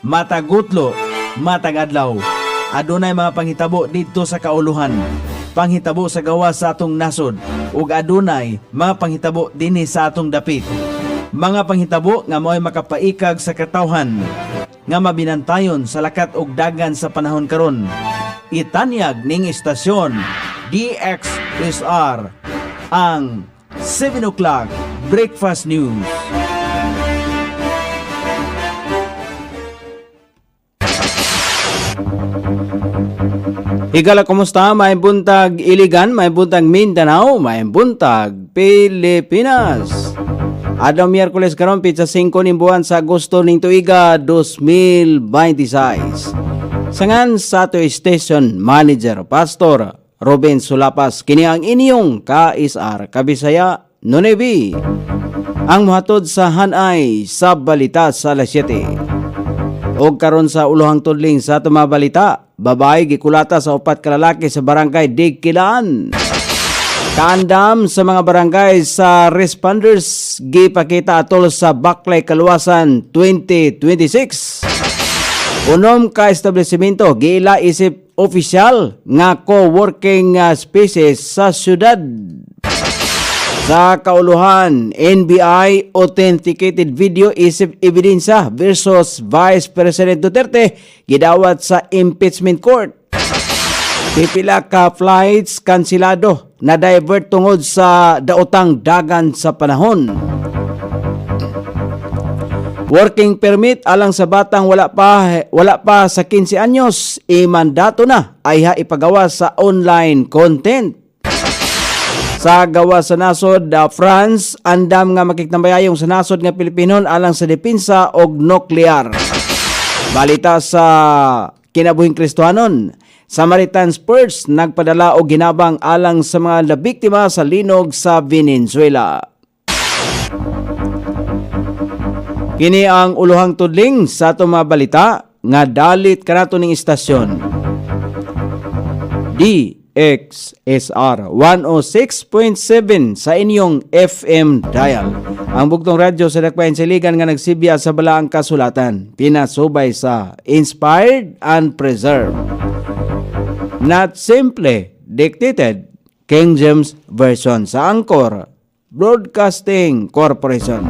matag utlo, matag adlaw. Adunay mga panghitabo dito sa kauluhan, panghitabo sa gawa sa atong nasod, ug adunay mga panghitabo dinhi sa atong dapit. Mga panghitabo nga mo'y makapaikag sa katawhan, nga mabinantayon sa lakat ug dagan sa panahon karon. Itanyag ning istasyon DXSR ang 7 o'clock Breakfast News. Higala, kumusta? May buntag Iligan, may buntag Mindanao, may buntag Pilipinas. Adlaw Miyerkules karon pitsa 5 ning buwan sa Agosto ning tuiga 2026. Sangan sa ato station manager Pastor Ruben Sulapas, kini ang inyong KSR Kabisaya Nunevi. Ang muhatod sa hanay sa balita sa alas 7. Og karon sa ulohang tudling sa ato mga balita, babae gikulata sa 4 ka lalaki sa barangay Digkilaan. Kaandam sa mga barangay sa responders gipakita atol sa Baklay Kaluwasan 2026. Unom ka establishmento giila isip opisyal nga co-working spaces sa syudad. Sa kauluhan, NBI authenticated video isip ebidensya versus Vice President Duterte gidawat sa impeachment court. Pipila ka flights kansilado na divert tungod sa daotang dagan sa panahon. Working permit alang sa batang wala pa sa 15 anyos, mandato na ay ipagawa sa online content. Sa gawa sa nasod France, andam nga makiktambayayong sa nasod nga Pilipinon alang sa depensa og nuklear. Balita sa kinabuhing Kristohanon, Samaritan Spurs nagpadala og ginabang alang sa mga nabiktima sa linog sa Venezuela. Kini ang ulohang tudling sa atong mga balita nga dalit kanato ning istasyon. DXSR 106.7 sa inyong FM dial. Ang bugtong radyo sa dakbayan siligan nga nagsibya sa balaang kasulatan, pinasubay sa Inspired and Preserved. Not simply dictated, King James Version sa Anchor Broadcasting Corporation.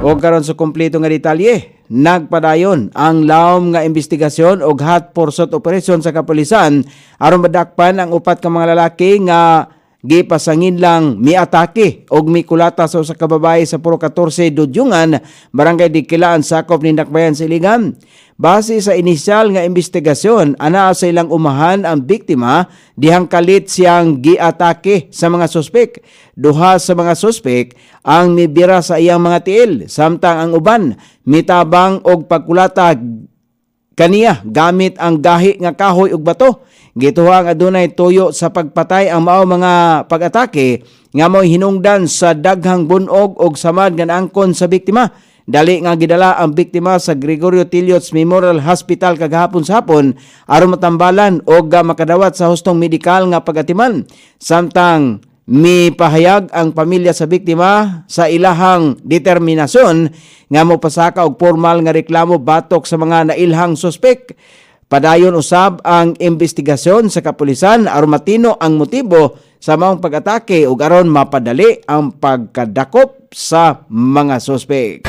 O karon sa kumpleto nga detalye, nagpadayon ang lawom nga investigasyon og hot pursuit operation sa kapulisan aron madakpan ang 4 ka mga lalaki nga gipasangin lang miatake og mikulata sa usa ka babae sa Puro 14 Dudyungan, barangay Digkilaan, sakop ni Dakbayan sa Iligan. Base sa inisyal nga investigasyon, ana sa ilang umahan ang biktima dihang kalit siyang giatake sa mga suspek. Duha sa mga suspek ang mibira sa iyang mga tiil, samtang ang uban mitabang og pagkulata kaniya gamit ang gahi nga kahoy ug bato. Gituhang adunay tuyo sa pagpatay ang mao mga pag-atake nga mo'y hinungdan sa daghang bunog og samad nga angkon sa biktima. Dali nga gidala ang biktima sa Gregorio Tillots Memorial Hospital kagahapon sa hapon aron matambalan og makadawat sa hustong medikal nga pag-atiman. Samtang mipahayag ang pamilya sa biktima sa ilahang determinasyon nga mopasaka og formal nga reklamo batok sa mga nailhang suspek. Padayon usab ang investigasyon sa kapulisan aron matino ang motibo sa maong pag-atake ug aron mapadali ang pagkadakop sa mga suspek.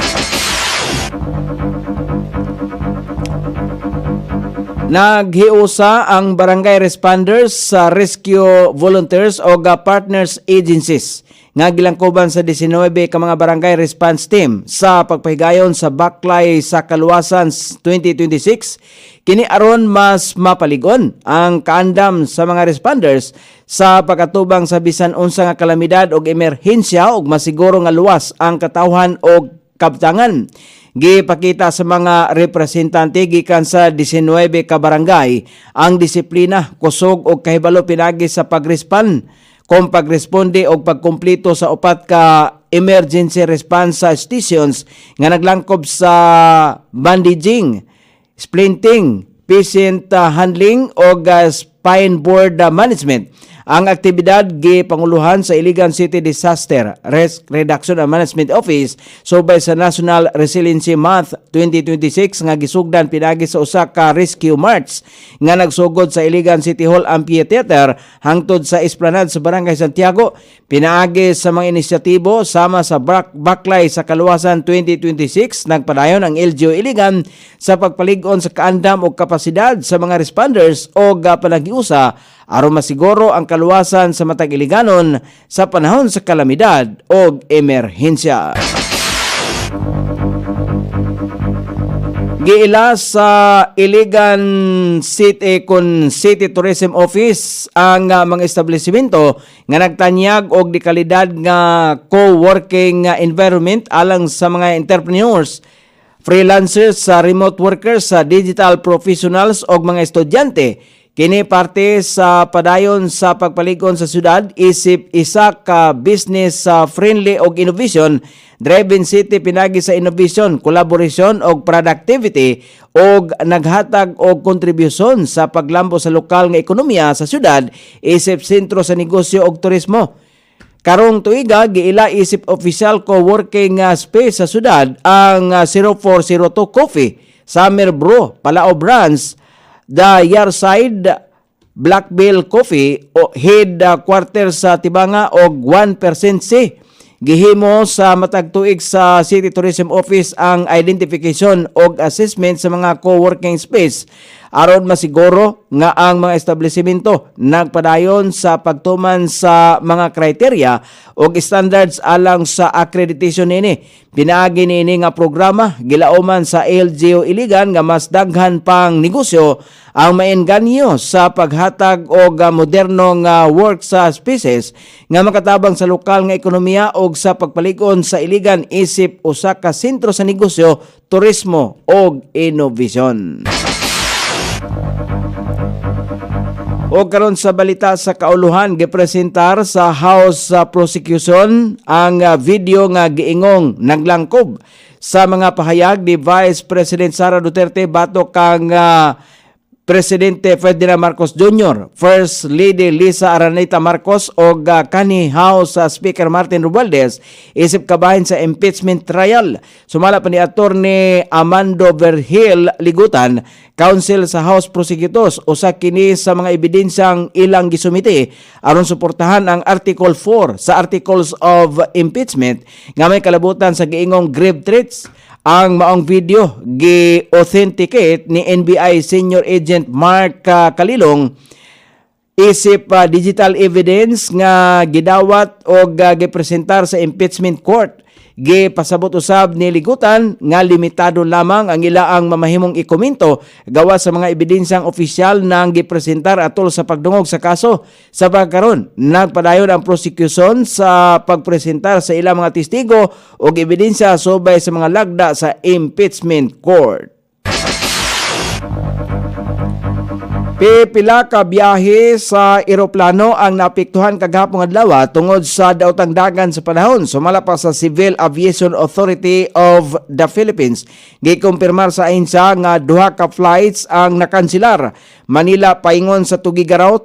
Naghiusa ang barangay responders sa rescue volunteers o partners agencies nga gilangkuban sa 19 ka mga barangay response team sa pagpahigayon sa Baklay sa Kaluwasan 2026. Kini aron mas mapaligon ang kaandam sa mga responders sa pagkatubang sa bisan unsa nga kalamidad o emerhensya ug masiguro nga luwas ang katawhan o kabtangan. Gipakita sa mga representante gikan sa 19 ka barangay ang disiplina, kusog o kahibalo pinagi sa pag-respond kung pagresponde o pagkumpleto sa 4 ka emergency response stations nga naglangkob sa bandaging, splinting, patient handling o spine board management. Ang aktibidad gipanguluhan sa Iligan City Disaster Risk Reduction and Management Office subay sa National Resiliency Month 2026 nga gisugdan pinagi sa usa ka rescue march nga nagsugod sa Iligan City Hall Amphitheater hangtod sa Esplanade sa Barangay Santiago. Pinaagi sa mga inisyatibo sama sa Baklay sa Kaluwasan 2026 nagpadayon ang LGU Iligan sa pagpalig-on sa kaandam o kapasidad sa mga responders o panagiusa aron masiguro ang kaluwasan sa matag Iliganon sa panahon sa kalamidad o emerhensya. Giila sa Iligan City kun City Tourism Office ang mga establishmento nga nagtanyag og di kalidad nga co-working environment alang sa mga entrepreneurs, freelancers, sa remote workers, sa digital professionals o mga estudyante. Kini parte sa padayon sa pagpalig-on sa syudad isip isa ka business friendly og innovation driven city pinagi sa innovation, collaboration og productivity og naghatag og kontribusyon sa paglambo sa lokal nga ekonomiya sa syudad isip sentro sa negosyo og turismo. Karong tuiga giila isip official co-working space sa syudad ang 0402 Coffee, Summer Brew, Palao Brands, The Yarside, Black Bill Coffee o headquarters sa Tibanga og 1% C. Gihimo sa matag tuig sa City Tourism Office ang identification og assessment sa mga co-working space aron masiguro nga ang mga establishmento nagpadayon sa pagtuman sa mga kriteria og standards alang sa accreditation nini. Pinaagi nini nga programa gilauman sa LGU Iligan nga mas daghan pang negosyo ang maenganyo sa paghatag og modernong work sa spaces nga makatabang sa lokal nga ekonomiya og sa pagpalig-on sa Iligan isip usa ka sentro sa negosyo, turismo og innovation. O karon sa balita sa kauluhan, gipresentar sa House Prosecution ang video nga giingong naglangkob sa mga pahayag ni Vice President Sara Duterte batok kang Presidente Ferdinand Marcos Jr., First Lady Lisa Araneta Marcos o kanhi House Speaker Martin Romualdez isip kabahin sa impeachment trial. Sumala pa ni Attorney Amando Vergil Ligutan, Counsel sa House Prosecutors, usa kini sa mga ebidensyang ilang gisumiti aron suportahan ang Article 4 sa Articles of Impeachment nga may kalabutan sa giingong grave threats. Ang maong video gi-authenticate ni NBI Senior Agent Mark Kalilong isip digital evidence nga gidawat o gipresentar sa impeachment court. Gipasabot usab ni Ligutan nga limitado lamang ang ilaang mamahimong ikomento gawa sa mga ebidensyang opisyal nang gipresentar atol sa pagdungog sa kaso. Sa pagkaron, nagpadayon ang prosecution sa pagpresentar sa ilang mga testigo o ebidensya subay sa mga lagda sa impeachment court. Pipila ka biyahe sa eroplano ang naapektuhan kagahapon adlaw tungod sa daotang dagan sa panahon. Sumala pa sa Civil Aviation Authority of the Philippines. Gikumpirmar sa ahensya nga duha ka flights ang nakanselar. Manila paingon sa Tugigaraw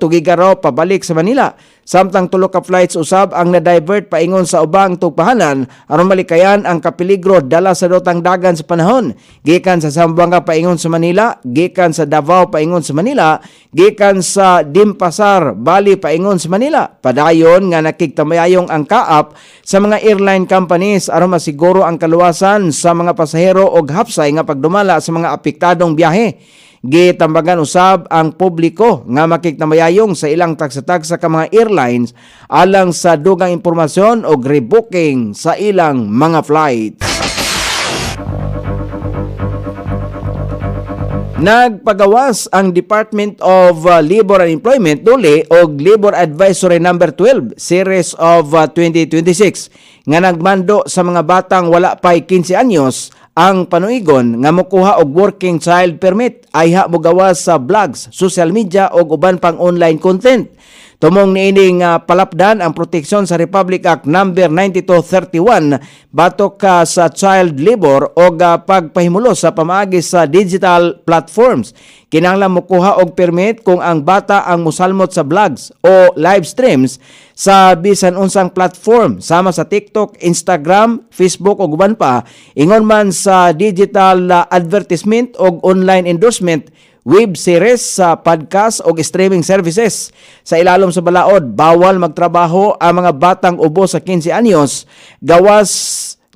pabalik sa Manila. Samtang tulo ka flights usab ang na-divert paingon sa ubang tugpahanan aron malikayan ang kapeligro dala sa daotang dagan sa panahon. Gikan sa Zamboanga paingon sa Manila, gikan sa Davao paingon sa Manila, gikan sa Dimpasar, Bali paingon sa Manila. Padayon nga nakigtamayayong ang kaap sa mga airline companies aron masiguro ang kaluwasan sa mga pasahero og hapsay nga pagdumala sa mga apektadong biyahe. Gitambagan usab ang publiko nga makigtamayayong sa ilang tagsa-tagsa ka mga airlines alang sa dugang impormasyon o rebooking sa ilang mga flights. Nagpagawas ang Department of Labor and Employment duli og Labor Advisory No. 12 Series of 2026 nga nagmando sa mga batang wala pay 15 anyos ang panuigon nga mokuha og working child permit ayha mogawas sa blogs, social media og uban pang online content. Tumong niining palapdan ang proteksyon sa Republic Act number 9231 batok sa child labor o pagpahimulo sa pamaagi sa digital platforms. Kinahanglan mokuha og permit kung ang bata ang musalmot sa vlogs o live streams sa bisan unsang platform sama sa TikTok, Instagram, Facebook ug uban pa, ingon man sa digital advertisement o online endorsement, web series sa podcast o streaming services. Sa ilalom sa balaod, bawal magtrabaho ang mga batang ubos sa 15 anyos, gawas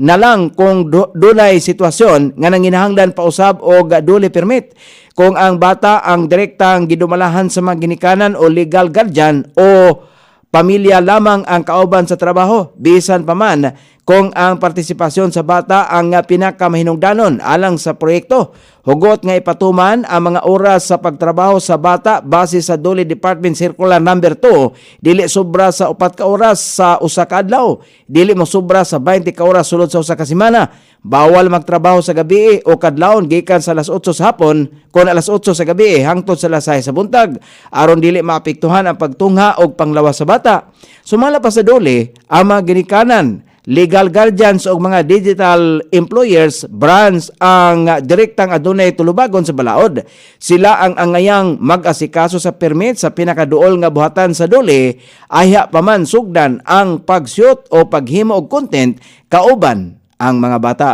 na lang kung dunay sitwasyon nga nanginahanglan pausab o duli permit. Kung ang bata ang direktang gidumalahan sa mga ginikanan o legal guardian o pamilya lamang ang kauban sa trabaho, bisan pa man kung ang partisipasyon sa bata ang pinakamahinungdanon alang sa proyekto. Hugot nga ipatuman ang mga oras sa pagtrabaho sa bata base sa Dole Department Circular number 2, dili sobra sa 4 ka oras sa usa ka adlaw, dili mo sobra sa 20 ka oras sulod sa usa ka semana. Bawal magtrabaho sa gabi o kadlawon gikan sa alas 8 sa hapon kon alas 8 sa gabi hangtod sa alas 6 sa buntag, aron dili maapektuhan ang pagtungha o panglawas sa bata. Sumala pa sa Dole ang mga ginikanan, legal guardians o mga digital employers, brands ang direktang adunay tulubagon sa balaod. Sila ang angayang mag-asikaso sa permit sa pinakaduol nga buhatan sa Dole, ayha pa man sugdan ang pag-shoot o paghimo og content kauban ang mga bata.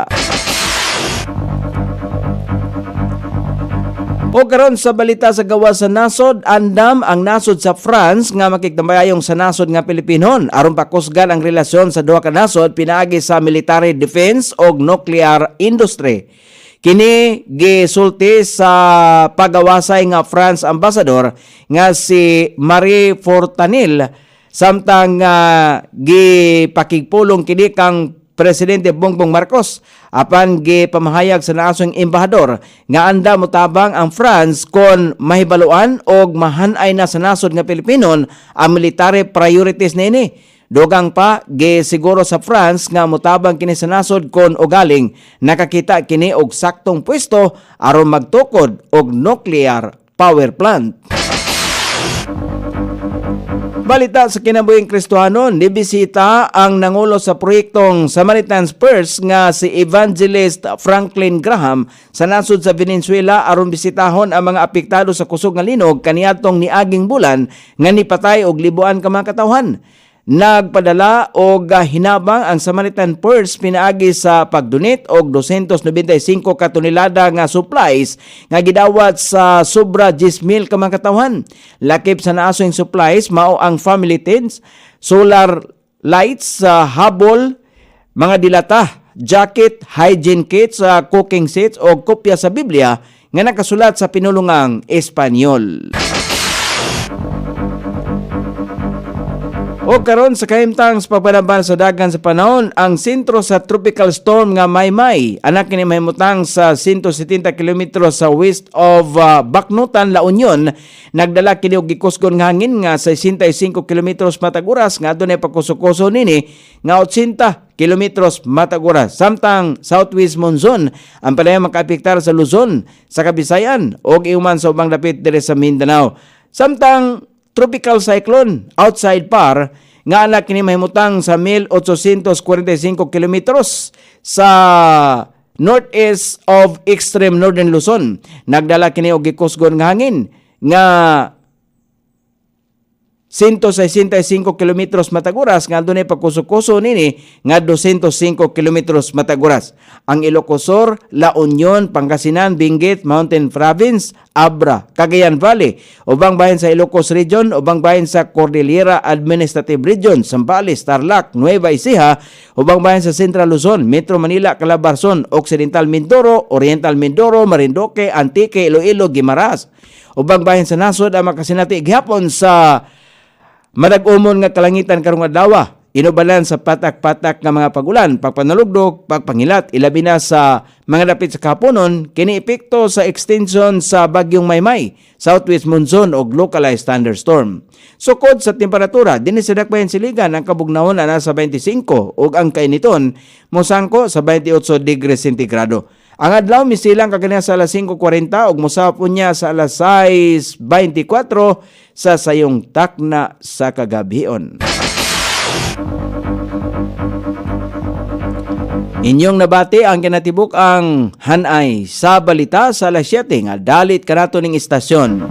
O karon sa balita sa gawas sa nasod, andam ang nasod sa France nga makigtambayayong sa nasod nga Pilipinon aron pakusgan ang relasyon sa duha ka nasod pinaagi sa military defense o nuclear industry. Kini gisulti sa pagawasay nga France ambassador nga si Marie Fortanil samtang gipakigpulong kini kang Presidente Bongbong Marcos apan gipamahayag sa naasong embahador nga anda motabang ang France kon mahibaluan og mahanay na sa nasod nga Pilipinon ang military priorities niini. Dugang pa gisiguro sa France nga motabang kini sa nasod kon ugaling nakakita kini og saktong pwesto aron magtukod og nuclear power plant. Balita sa kinabuhing Kristohanon, nibisita ang nangulo sa proyektong Samaritan's Purse nga si Evangelist Franklin Graham sa nasod sa Venezuela aron bisitahon ang mga apektado sa kusog nga linog kaniadtong niaging bulan nga nipatay og libuan ka mga katawhan. Nagpadala og hinabang ang Samaritan Purse pinaagi sa pagdonate og 295 ka tonelada nga supplies nga gidawat sa sobra 10,000 ka mga katawhan. Lakip sa naasong supplies mao ang family tents, solar lights, habol, mga dilata, jacket, hygiene kits, cooking sets o kopya sa Biblia nga nakasulat sa pinulungang Espanyol. O karon sa kahimtang sa pagpanaban sa dagan sa panahon, ang sentro sa tropical storm nga Maymay, anak kini mahimutang sa 170 km sa west of Bacnutan, La Union, nagdala kini og gikusgon nga hangin nga 65 km matag oras nga adunay pagkusukoso nini nga 80 km matag oras. Samtang southwest monsoon ang palaya makaapektar sa Luzon, sa Kabisayan og iuman sa ubang dapit dire sa Mindanao. Samtang tropical cyclone outside par nga anak kini mahimutang sa 1845 kilometros sa northeast of extreme northern Luzon. Nagdala kini og gikusgon nga hangin nga 165 kilometros matag oras nga adunay pagkusukuso nini nga 205 kilometros matag oras. Ang Ilocos, La Union, Pangasinan, Benguet, Mountain Province, Abra, Cagayan Valley, ubang bahin sa Ilocos Region, ubang bahin sa Cordillera Administrative Region, Zambales, Tarlac, Nueva Ecija, ubang bahin sa Central Luzon, Metro Manila, Calabarzon, Occidental Mindoro, Oriental Mindoro, Marinduque, Antique, Iloilo, Guimaras. Ubang bahin sa nasod ang makasinati gihapon sa madag-umon nga kalangitan karong adlaw. Inubalan sa patak-patak nga mga pagulan, pagpanalugdog, pagpangilat, ilabi na sa mga dapit sa kahaponon, kini epekto sa extension sa bagyong Maymay, southwest monsoon o localized thunderstorm. Sukod sa temperatura, dinhi sa dakbayan siligan ang kabugnahon ana sa 25 ug ang kainiton mosangko sa 28 degrees sentigrado. Ang adlaw misilang kagania sa alas 5:40 ug mosapon niya sa alas 6:24 sa sayong takna sa kagabion. Inyong nabati ang kinatibuk ang hanay sa balita sa alas 7 nga dalit kanato ning istasyon.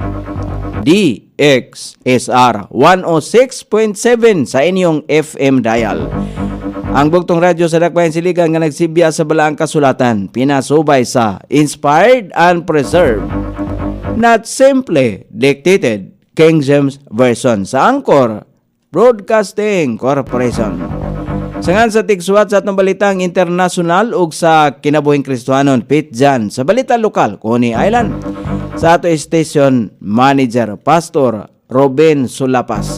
DXSR 106.7 sa inyong FM dial. Ang bugtong radyo sa Dakbayan Siligan nga nagsibya sa balaang kasulatan, pinasubay sa Inspired and Preserved, not simply dictated, King James Version sa Angkor Broadcasting Corporation. Sangan sa tigsuwat sa atong balitang internasyonal ug sa kinabuhing Kristiyanon, Pitjan sa balita lokal, Coney Island. Sa ato station manager, Pastor Robin Sulapas.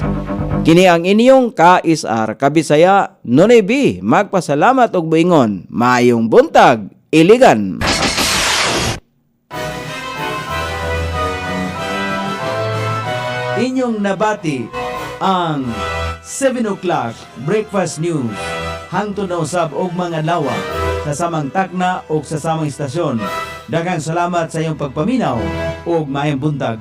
Kini ang inyong KSR Kabisaya, Nonay B. Magpasalamat og buingon. Maayong buntag, Iligan. Inyong nabati ang 7 o'clock Breakfast News. Hangtod na usab og mga lawa sa samang takna o sa samang istasyon. Daghang salamat sa iyong pagpaminaw ug maayong buntag.